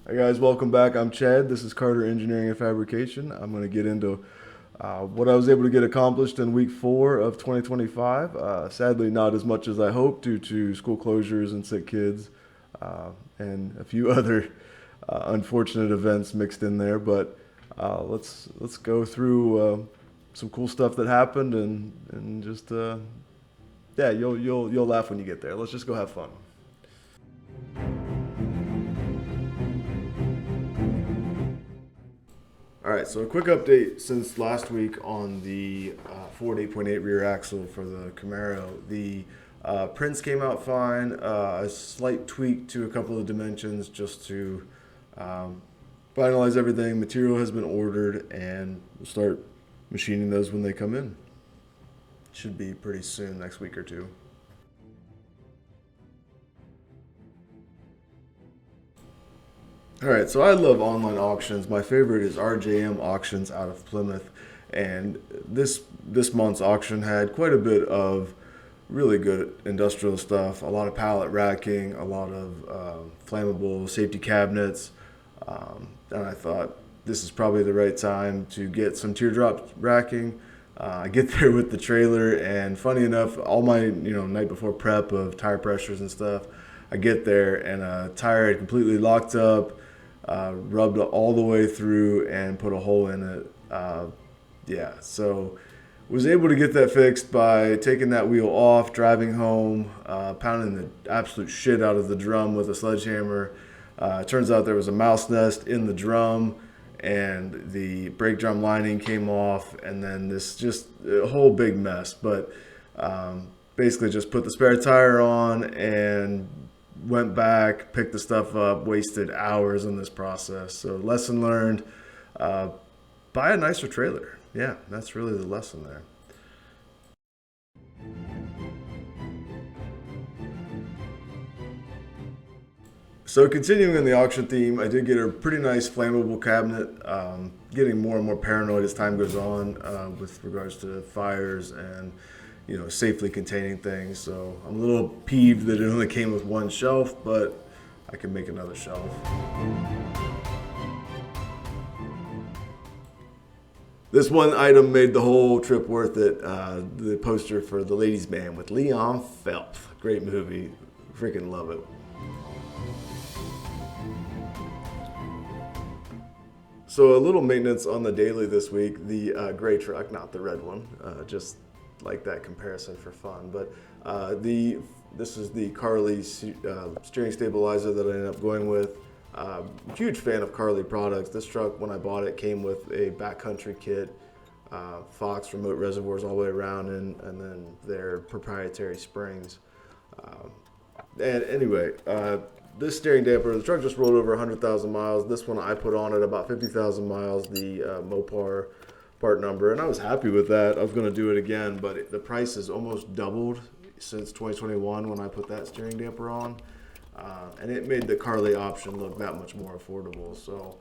Hey guys, welcome back. I'm Chad. This is Carter Engineering and Fabrication. I'm going to get into what I was able to get accomplished in week 4 of 2025. Sadly, not as much as I hoped due to school closures and sick kids and a few other unfortunate events mixed in there. But let's go through some cool stuff that happened and just yeah, you'll laugh when you get there. Let's just go have fun. All right, so a quick update since last week on the Ford 8.8 rear axle for the Camaro. The prints came out fine. A slight tweak to a couple of dimensions just to um, finalize everything. Material has been ordered, and we'll start machining those when they come in. Should be pretty soon, next week or two. All right, so I love online auctions. My favorite is RJM Auctions out of Plymouth, and this month's auction had quite a bit of really good industrial stuff. A lot of pallet racking, a lot of flammable safety cabinets, and I thought this is probably the right time to get some teardrop racking. I get there with the trailer, and funny enough, all my night before prep of tire pressures and stuff, I get there and a tire had completely locked up, rubbed all the way through, and put a hole in it. Yeah, so was able to get that fixed by taking that wheel off, driving home, pounding the absolute shit out of the drum with a sledgehammer. It turns out there was a mouse nest in the drum, and the brake drum lining came off, and then this just a whole big mess. But basically just put the spare tire on and went back, picked the stuff up, wasted hours in this process. So lesson learned, buy a nicer trailer. Yeah, that's really the lesson there. So continuing in the auction theme, I did get a pretty nice flammable cabinet. Getting more and more paranoid as time goes on with regards to fires and safely containing things. So I'm a little peeved that it only came with one shelf, but I can make another shelf. This one item made the whole trip worth it. The poster for The Ladies' Man with Leon Phelps. Great movie. Freaking love it. So a little maintenance on the daily this week. The gray truck, not the red one, just like that comparison for fun. But this is the Carly steering stabilizer that I ended up going with. Huge fan of Carly products. This truck, when I bought it, came with a backcountry kit, Fox remote reservoirs all the way around, and then their proprietary springs. And anyway, this steering damper, the truck just rolled over 100,000 miles. This one I put on at about 50,000 miles, the Mopar part number, and I was happy with that. I was going to do it again, but the price has almost doubled since 2021 when I put that steering damper on. And it made the Carly option look that much more affordable. So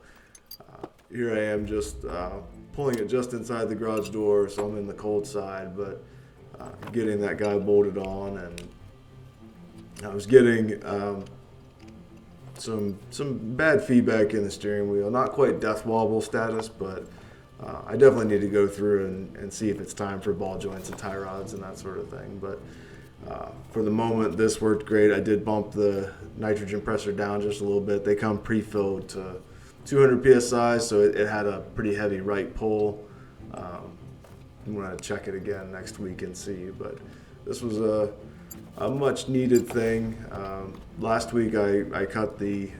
here I am just pulling it just inside the garage door, so I'm in the cold side, but getting that guy bolted on, and I was getting some bad feedback in the steering wheel. Not quite death wobble status, but I definitely need to go through and see if it's time for ball joints and tie rods and that sort of thing. But for the moment, this worked great. I did bump the nitrogen pressure down just a little bit. They come pre-filled to 200 psi, so it had a pretty heavy right pull. I'm going to check it again next week and see. But this was a much needed thing. Last week I cut the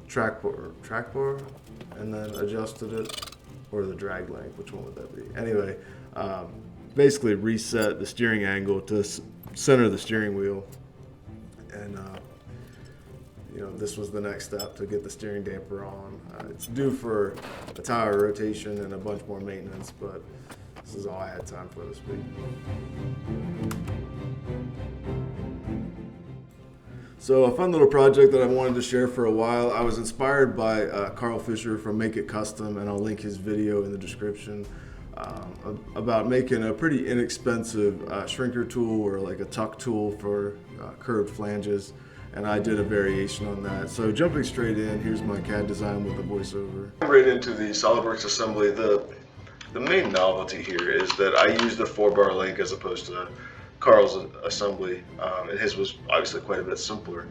track bar and then adjusted it, or the drag length, which one would that be? Anyway, basically reset the steering angle to center the steering wheel, and this was the next step to get the steering damper on. It's due for a tire rotation and a bunch more maintenance, but this is all I had time for this week. So a fun little project that I wanted to share for a while. I was inspired by Karl Fisher from Make It Kustom, and I'll link his video in the description, about making a pretty inexpensive shrinker tool, or like a tuck tool for curved flanges. and I did a variation on that. So jumping straight in, here's my CAD design with the voiceover. Right into the SolidWorks assembly. The main novelty here is that I used the 4-bar link as opposed to Karl's assembly, and his was obviously quite a bit simpler.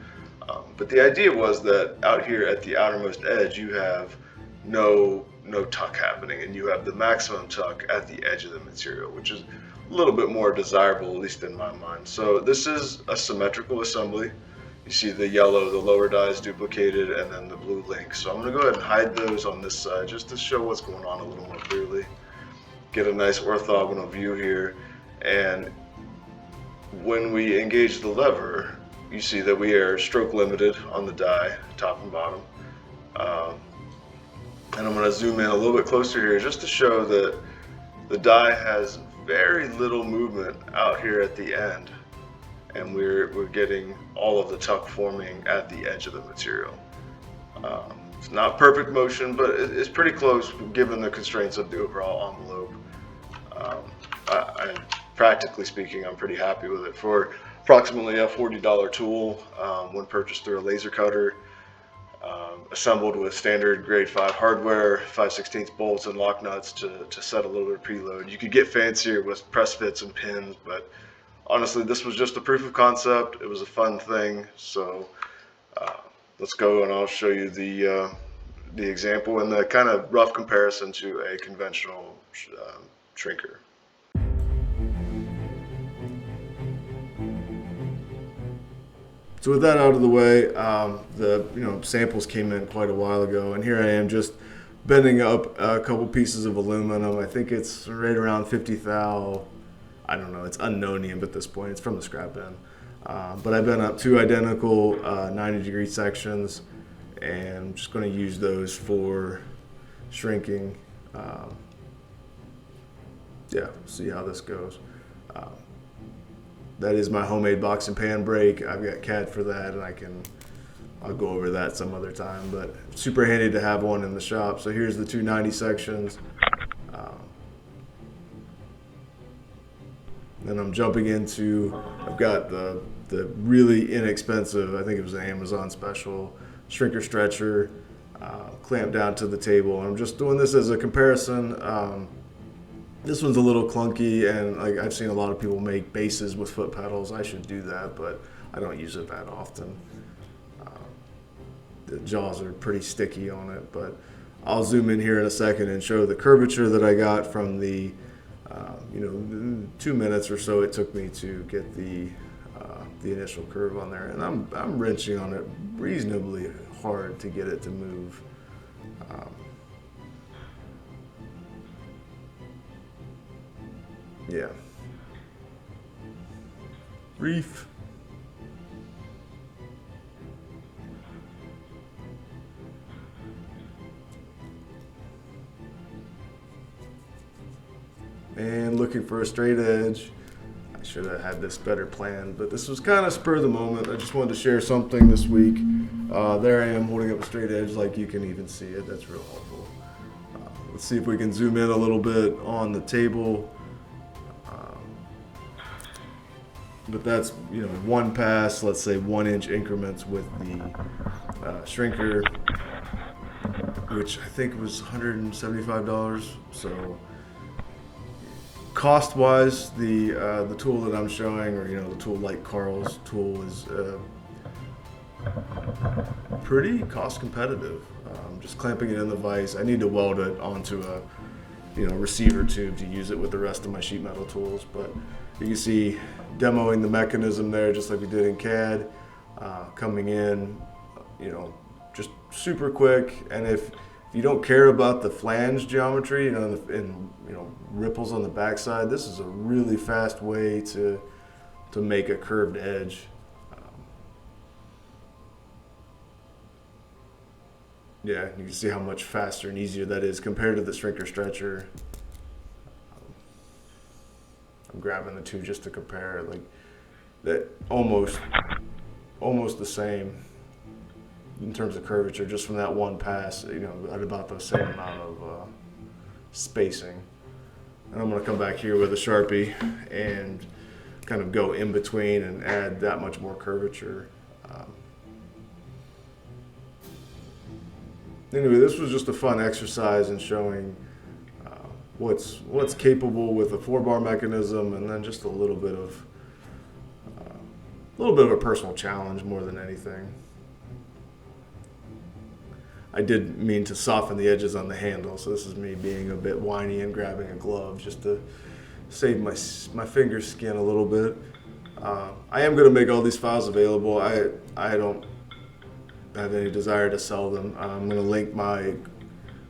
But the idea was that out here at the outermost edge, you have no tuck happening, and you have the maximum tuck at the edge of the material, which is a little bit more desirable, at least in my mind. So this is a symmetrical assembly. You see the yellow, the lower die is duplicated, and then the blue link. So I'm going to go ahead and hide those on this side just to show what's going on a little more clearly. Get a nice orthogonal view here, and when we engage the lever, you see that we are stroke limited on the die, top and bottom. And I'm going to zoom in a little bit closer here just to show that the die has very little movement out here at the end, and we're getting all of the tuck forming at the edge of the material. It's not perfect motion, but it's pretty close given the constraints of the overall envelope. Practically speaking, I'm pretty happy with it. For approximately a $40 tool, when purchased through a laser cutter, assembled with standard grade 5 hardware, 5/16 bolts and lock nuts to set a little bit of preload. You could get fancier with press fits and pins, but honestly, this was just a proof of concept. It was a fun thing, so let's go and I'll show you the example and the kind of rough comparison to a conventional shrinker. So with that out of the way, the samples came in quite a while ago, and here I am just bending up a couple pieces of aluminum. I think it's right around 50 thou. I don't know, it's unknownium at this point. It's from the scrap bin. But I bent up 2 identical 90-degree sections, and I'm just going to use those for shrinking. See how this goes. That is my homemade box and pan brake. I've got CAD for that, and I'll go over that some other time, but super handy to have one in the shop. So here's the 290 sections. Then I'm jumping into, I've got the really inexpensive, I think it was an Amazon special, shrinker stretcher, clamped down to the table. I'm just doing this as a comparison. This one's a little clunky, and I've seen a lot of people make bases with foot pedals. I should do that, but I don't use it that often. The jaws are pretty sticky on it, but I'll zoom in here in a second and show the curvature that I got from the 2 minutes or so it took me to get the initial curve on there, and I'm wrenching on it reasonably hard to get it to move. Yeah. Reef. And looking for a straight edge. I should have had this better planned, but this was kind of spur of the moment. I just wanted to share something this week. There I am holding up a straight edge, like you can even see it. That's real helpful. Let's see if we can zoom in a little bit on the table. But that's, one pass, let's say 1-inch increments with the shrinker, which I think was $175. So cost-wise, the tool that I'm showing, or the tool like Karl's tool, is pretty cost competitive. Just clamping it in the vise. I need to weld it onto a receiver tube to use it with the rest of my sheet metal tools, but you can see demoing the mechanism there just like we did in CAD, coming in, just super quick. And if you don't care about the flange geometry, and ripples on the backside, this is a really fast way to make a curved edge. Yeah, you can see how much faster and easier that is compared to the shrinker stretcher. I'm grabbing the two just to compare, that almost the same in terms of curvature, just from that one pass, at about the same amount of spacing. And I'm going to come back here with a Sharpie and kind of go in between and add that much more curvature. Anyway, this was just a fun exercise in showing what's capable with a 4-bar mechanism, and then just a little bit of a personal challenge more than anything. I did mean to soften the edges on the handle, so this is me being a bit whiny and grabbing a glove just to save my finger skin a little bit. I am going to make all these files available. I don't have any desire to sell them. I'm going to link my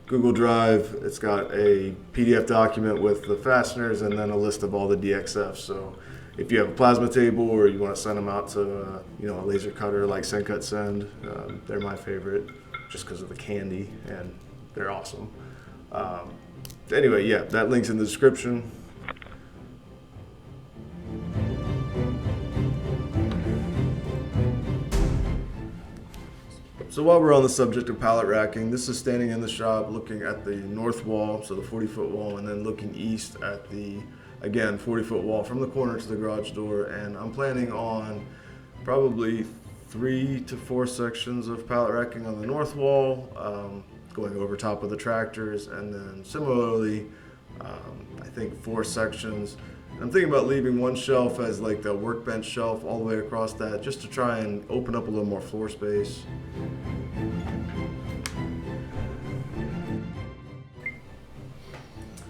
Google Drive. It's got a PDF document with the fasteners and then a list of all the DXFs. So if you have a plasma table or you want to send them out to a laser cutter like Send Cut Send, they're my favorite just because of the candy, and they're awesome. Anyway, yeah, that link's in the description. So while we're on the subject of pallet racking, this is standing in the shop looking at the north wall, so the 40-foot wall, and then looking east at the, again, 40-foot wall from the corner to the garage door. And I'm planning on probably 3 to 4 sections of pallet racking on the north wall, going over top of the tractors, and then similarly, I think 4 sections. And I'm thinking about leaving one shelf as like the workbench shelf all the way across that, just to try and open up a little more floor space.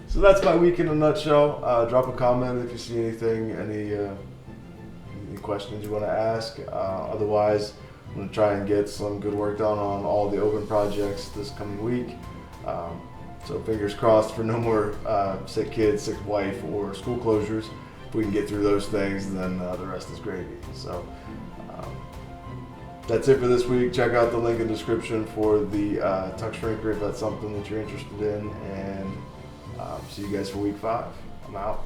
So that's my week in a nutshell. Drop a comment if you see anything, any questions you want to ask. Otherwise, I'm going to try and get some good work done on all the open projects this coming week. So fingers crossed for no more sick kids, sick wife, or school closures. If we can get through those things, then the rest is gravy. So that's it for this week. Check out the link in the description for the tuck shrinker if that's something that you're interested in. And see you guys for week 5. I'm out.